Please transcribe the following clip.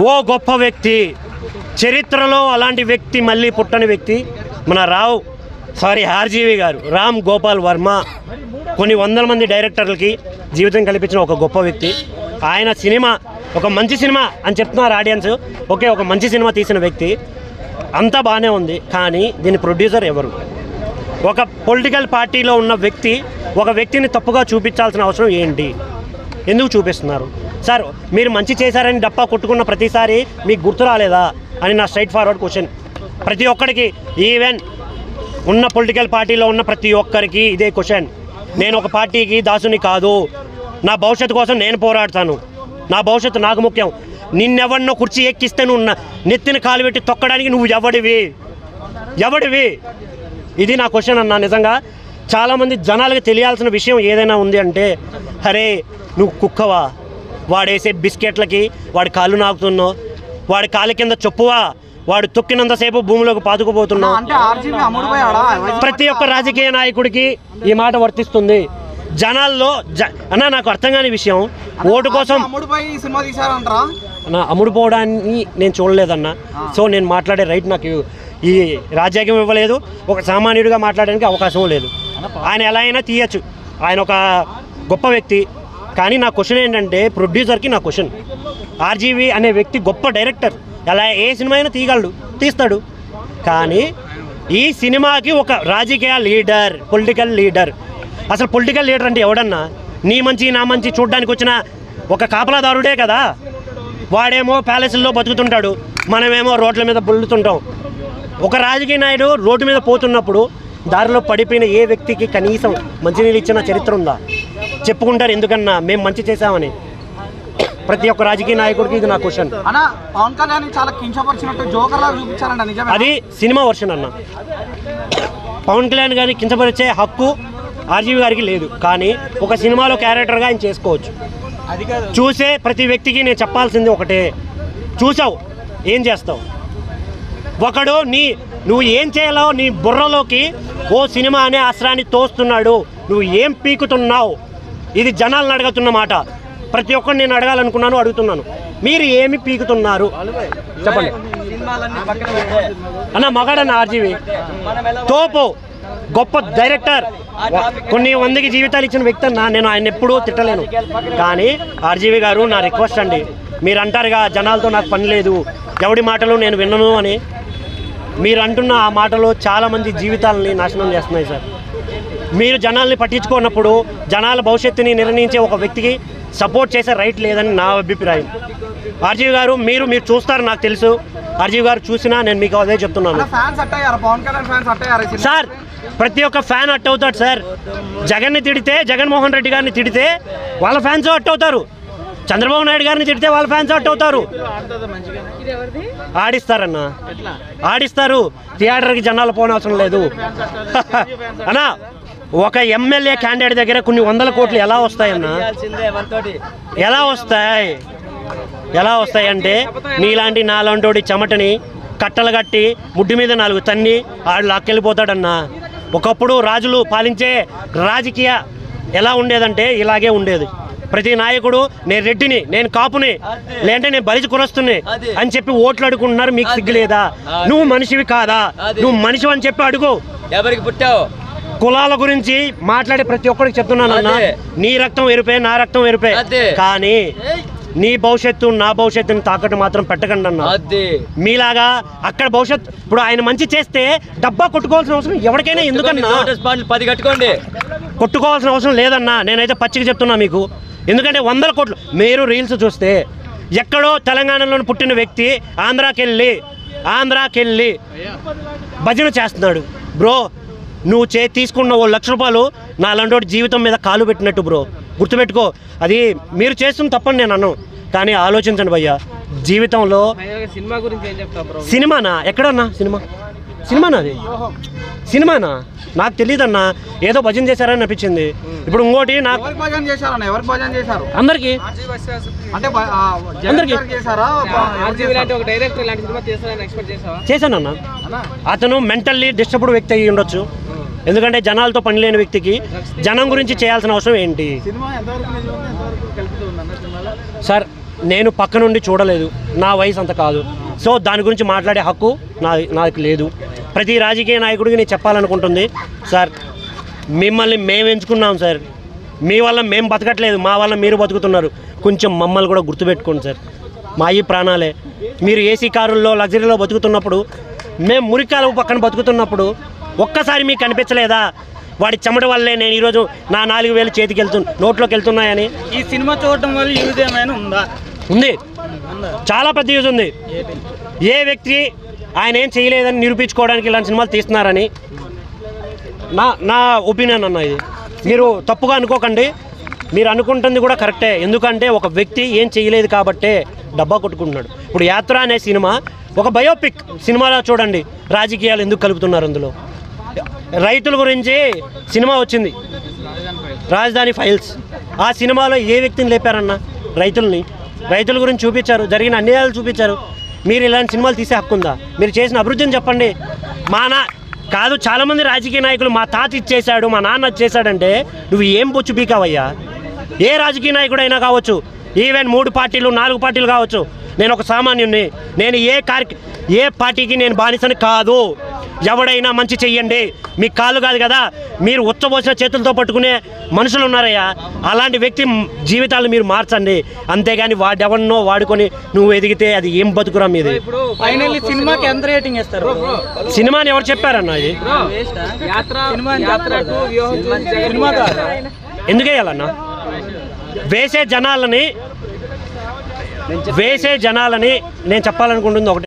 ఓ గొప్ప వ్యక్తి, చరిత్రలో అలాంటి వ్యక్తి మళ్ళీ పుట్టని వ్యక్తి మన ఆర్జీవి గారు, రామ్ గోపాల్ వర్మ. కొన్ని వందల మంది డైరెక్టర్లకి జీవితం కల్పించిన ఒక గొప్ప వ్యక్తి. ఆయన సినిమా ఒక మంచి సినిమా అని చెప్తున్నారు ఆడియన్స్. ఓకే, ఒక మంచి సినిమా తీసిన వ్యక్తి, అంతా బాగానే ఉంది. కానీ దీని ప్రొడ్యూసర్ ఎవరు? ఒక పొలిటికల్ పార్టీలో ఉన్న వ్యక్తి ఒక వ్యక్తిని తప్పుగా చూపించాల్సిన అవసరం ఏంటి? ఎందుకు చూపిస్తున్నారు సార్? మీరు మంచి చేశారని డప్పా కొట్టుకున్న ప్రతిసారి మీకు గుర్తు రాలేదా అని నా స్ట్రైట్ ఫార్వర్డ్ క్వశ్చన్. ప్రతి ఒక్కరికి, ఈవెన్ ఉన్న పొలిటికల్ పార్టీలో ఉన్న ప్రతి ఒక్కరికి ఇదే క్వశ్చన్. నేను ఒక పార్టీకి దాసుని కాదు, నా భవిష్యత్తు కోసం నేను పోరాడతాను, నా భవిష్యత్తు నాకు ముఖ్యం. నిన్నెవరినో కుర్చీ ఎక్కిస్తే నువ్వు నెత్తిన కాలు పెట్టి తొక్కడానికి నువ్వు ఎవడివి? ఇది నా క్వశ్చన్ అన్నా. నిజంగా చాలామంది జనాలకు తెలియాల్సిన విషయం ఏదైనా ఉంది అంటే, అరే నువ్వు కుక్కవా, వాడేసే బిస్కెట్లకి వాడి కాళ్ళు నాకుతున్నావు, వాడి కాళ్ళ కింద చెప్పువా, వాడు తొక్కినంతసేపు భూమిలోకి పాతుకుపోతున్నావు. ప్రతి ఒక్క రాజకీయ నాయకుడికి ఈ మాట వర్తిస్తుంది. జనాల్లో అన్న నాకు అర్థం కాని విషయం, ఓటు కోసం అమ్ముడుపోవడాన్ని నేను చూడలేదన్నా. సో నేను మాట్లాడే రైట్ నాకు ఈ రాజ్యాంగం ఇవ్వలేదు, ఒక సామాన్యుడిగా మాట్లాడడానికి అవకాశం లేదు. ఆయన ఎలా అయినా తీయచ్చు, ఆయన ఒక గొప్ప వ్యక్తి. కానీ నా క్వశ్చన్ ఏంటంటే, ప్రొడ్యూసర్కి నా క్వశ్చన్, ఆర్జీవి అనే వ్యక్తి గొప్ప డైరెక్టర్, ఎలా ఏ సినిమా అయినా తీస్తాడు. కానీ ఈ సినిమాకి ఒక రాజకీయ లీడర్, పొలిటికల్ లీడర్. అసలు పొలిటికల్ లీడర్ అంటే ఎవడన్నా? నీ మంచి నా మంచి చూడడానికి వచ్చిన ఒక కాపలాదారుడే కదా. వాడేమో ప్యాలెస్ల్లో బతుకుతుంటాడు, మనమేమో రోడ్ల మీద బుల్లుతుంటాం. ఒక రాజకీయ నాయుడు రోడ్డు మీద పోతున్నప్పుడు దారిలో పడిపోయిన ఏ వ్యక్తికి కనీసం మంచినీళ్ళు ఇచ్చిన చరిత్ర ఉందా? చెప్పుకుంటారు ఎందుకన్నా మేము మంచి చేశామని. ప్రతి ఒక్క రాజకీయ నాయకుడికి ఇది నా క్వశ్చన్. అది సినిమా వర్షన్ అన్న. పవన్ కళ్యాణ్ గారిని కించపరిచే హక్కు ఆర్జీవి గారికి లేదు. కానీ ఒక సినిమాలో క్యారెక్టర్గా ఆయన చేసుకోవచ్చు. చూసే ప్రతి వ్యక్తికి నేను చెప్పాల్సింది ఒకటే, చూసావు ఏం చేస్తావు? ఒకడు నువ్వు ఏం చేయాలో నీ బుర్రలోకి ఓ సినిమా అనే అస్త్రాన్ని తోస్తున్నాడు, నువ్వు ఏం పీకుతున్నావు? ఇది జనాలను అడుగుతున్న మాట. ప్రతి ఒక్కరిని నేను అడగాలనుకున్నాను, అడుగుతున్నాను. మీరు ఏమి పీకుతున్నారు చెప్పండి అన్న. మగాడన్న ఆర్జీవి తోపు, గొప్ప డైరెక్టర్, కొన్ని వందకి జీవితాలు ఇచ్చిన వ్యక్తి అన్న. నేను ఆయన ఎప్పుడూ తిట్టలేను. కానీ ఆర్జీవి గారు, నా రిక్వెస్ట్ అండి, మీరు అంటారుగా జనాలతో నాకు పని లేదు, ఎవడి మాటలు నేను విన్నను అని. మీరు అంటున్న ఆ మాటలు చాలామంది జీవితాలని నాశనం చేస్తున్నాయి సార్. మీరు జనాల్ని పట్టించుకున్నప్పుడు జనాల భవిష్యత్తుని నిర్ణయించే ఒక వ్యక్తికి సపోర్ట్ చేసే రైట్ లేదని నా అభిప్రాయం. ఆర్జీవి గారు మీరు చూస్తారు, నాకు తెలుసు. ఆర్జీవి గారు చూసినా నేను మీకు అదే చెప్తున్నాను సార్. ప్రతి ఒక్క ఫ్యాన్ అట్ అవుతాడు సార్. జగన్ని తిడితే, జగన్మోహన్ రెడ్డి గారిని తిడితే వాళ్ళ ఫ్యాన్స్ అట్ అవుతారు. చంద్రబాబు నాయుడు గారిని తిడితే వాళ్ళ ఫ్యాన్స్ అట్ అవుతారు. ఆడిస్తారన్నా, ఆడిస్తారు. థియేటర్కి జనాలు పోనవసరం లేదు అన్నా. ఒక ఎమ్మెల్యే క్యాండిడేట్ దగ్గర కొన్ని వందల కోట్లు ఎలా వస్తాయన్నా? ఎలా వస్తాయి అంటే, నీలాంటి నాలాంటి చెమటని కట్టలు కట్టి ముడ్డి మీద 4 తన్ని ఆడు లాక్కెళ్ళిపోతాడన్నా. ఒకప్పుడు రాజులు పాలించే రాజకీయ ఎలా ఉండేదంటే ఇలాగే ఉండేది. ప్రతి నాయకుడు నేను రెడ్డిని, నేను కాపుని, లేదంటే నేను బలిసి కురస్తుని అని చెప్పి ఓట్లు అడుగుకుంటున్నారు. మీకు సిగ్గు లేదా? నువ్వు మనిషివి కాదా? నువ్వు మనిషి అని చెప్పి అడుగు. ఎవరికి పుట్టావు? కులాల గురించి మాట్లాడే ప్రతి ఒక్కరికి చెప్తున్నానన్నా, నీ రక్తం ఎరుపే, నా రక్తం ఎరుపే. కానీ నీ భవిష్యత్తు నా భవిష్యత్తుని తాకట్టు మాత్రం పెట్టకండి అన్న. మీలాగా అక్కడ భవిష్యత్తు, ఇప్పుడు ఆయన మంచి చేస్తే డబ్బా కొట్టుకోవాల్సిన అవసరం ఎవరికైనా ఎందుకన్నా? 10 కట్టుకోండి, కొట్టుకోవాల్సిన అవసరం లేదన్నా. నేనైతే పచ్చిగా చెప్తున్నా మీకు. ఎందుకంటే 100 కోట్లు. మీరు రీల్స్ చూస్తే ఎక్కడో తెలంగాణలో పుట్టిన వ్యక్తి ఆంధ్రాకి వెళ్ళి భజన చేస్తున్నాడు. బ్రో నువ్వు తీసుకున్న ఓ 1 లక్ష రూపాయలు నా అలాంటి జీవితం మీద కాలు పెట్టినట్టు బ్రో. గుర్తుపెట్టుకో, అది మీరు చేస్తుంది తప్పని నేను అన్నాను. కానీ ఆలోచించండి భయ్యా, జీవితంలో సినిమానా? ఎక్కడన్నా సినిమానా? అది సినిమానా? నాకు తెలియదన్నా. ఏదో భజన చేశారని అనిపించింది. ఇప్పుడు ఇంకోటి నాకు అందరికీ చేశానన్నా. అతను మెంటల్లీ డిస్టర్బ్డ్ వ్యక్తి అయ్యి ఉండొచ్చు. ఎందుకంటే జనాలతో పని లేని వ్యక్తికి జనం గురించి చేయాల్సిన అవసరం ఏంటి సార్? నేను పక్క నుండి చూడలేదు, నా వయసు అంత కాదు. సో దాని గురించి మాట్లాడే హక్కు నాకు లేదు. ప్రతి రాజకీయ నాయకుడికి నేను చెప్పాలనుకుంటుంది, సార్ మిమ్మల్ని మేము ఎంచుకున్నాం సార్, మీ వల్ల మేము బతకట్లేదు, మా వల్ల మీరు బతుకుతున్నారు, కొంచెం మమ్మల్ని కూడా గుర్తుపెట్టుకోండి సార్. మా ఈ ప్రాణాలే. మీరు ఏసీ కారుల్లో లగ్జరీలో బతుకుతున్నప్పుడు, మేము మురికాలు పక్కన బతుకుతున్నప్పుడు ఒక్కసారి మీకు కనిపించలేదా వాడి చెమట వల్లే నేను ఈరోజు నా 4,000 చేతికి నోట్లోకి వెళ్తున్నాయని? ఈ సినిమా చూడటం వల్ల యూజ్ ఏమైనా ఉందా? ఉంది, చాలా పెద్ద యూజ్ ఉంది. ఏ వ్యక్తి ఆయన ఏం చేయలేదని నిరూపించుకోవడానికి ఇలాంటి సినిమాలు తీస్తున్నారని నా ఒపీనియన్ అన్న. ఇది మీరు తప్పుగా అనుకోకండి, మీరు అనుకుంటుంది కూడా కరెక్టే. ఎందుకంటే ఒక వ్యక్తి ఏం చేయలేదు కాబట్టే డబ్బా కొట్టుకుంటున్నాడు. ఇప్పుడు యాత్ర అనే సినిమా ఒక బయోపిక్ సినిమాలో చూడండి, రాజకీయాలు ఎందుకు కలుపుతున్నారు అందులో. రైతుల గురించి సినిమా వచ్చింది, రాజధాని ఫైల్స్. ఆ సినిమాలో ఏ వ్యక్తిని లేపారన్న? రైతుల గురించి చూపించారు, జరిగిన అన్యాయాలు చూపించారు. మీరు ఇలాంటి సినిమాలు తీసే హక్కు ఉందా? మీరు చేసిన అభివృద్ధిని చెప్పండి. కాదు, చాలామంది రాజకీయ నాయకులు మా తాత ఇచ్చేశాడు, మా నాన్న ఇచ్చేశాడంటే నువ్వు ఏం బొచ్చు పీకావయ్యా? ఏ రాజకీయ నాయకుడైనా కావచ్చు, ఈవెన్ 3 పార్టీలు 4 పార్టీలు కావచ్చు. నేను ఒక సామాన్యుని, నేను ఏ పార్టీకి నేను బానిసని కాదు. ఎవడైనా మంచి చెయ్యండి, మీకు కాళ్ళు కాదు కదా, మీరు ఉచ్చబోసిన చేతులతో పట్టుకునే మనుషులు ఉన్నారయ్యా. అలాంటి వ్యక్తి జీవితాలు మీరు మార్చండి, అంతేగాని వాడెవన్నో వాడుకొని నువ్వు ఎదిగితే అది ఏం బతుకురా మీది. సినిమాకి ఎంత రేటింగ్ ఇస్తారు? సినిమాని ఎవరు చెప్పారన్న? ఇది ఎందుకు వేయాలన్నా? వేసే జనాలని నేను చెప్పాలనుకుంటుంది ఒకటి.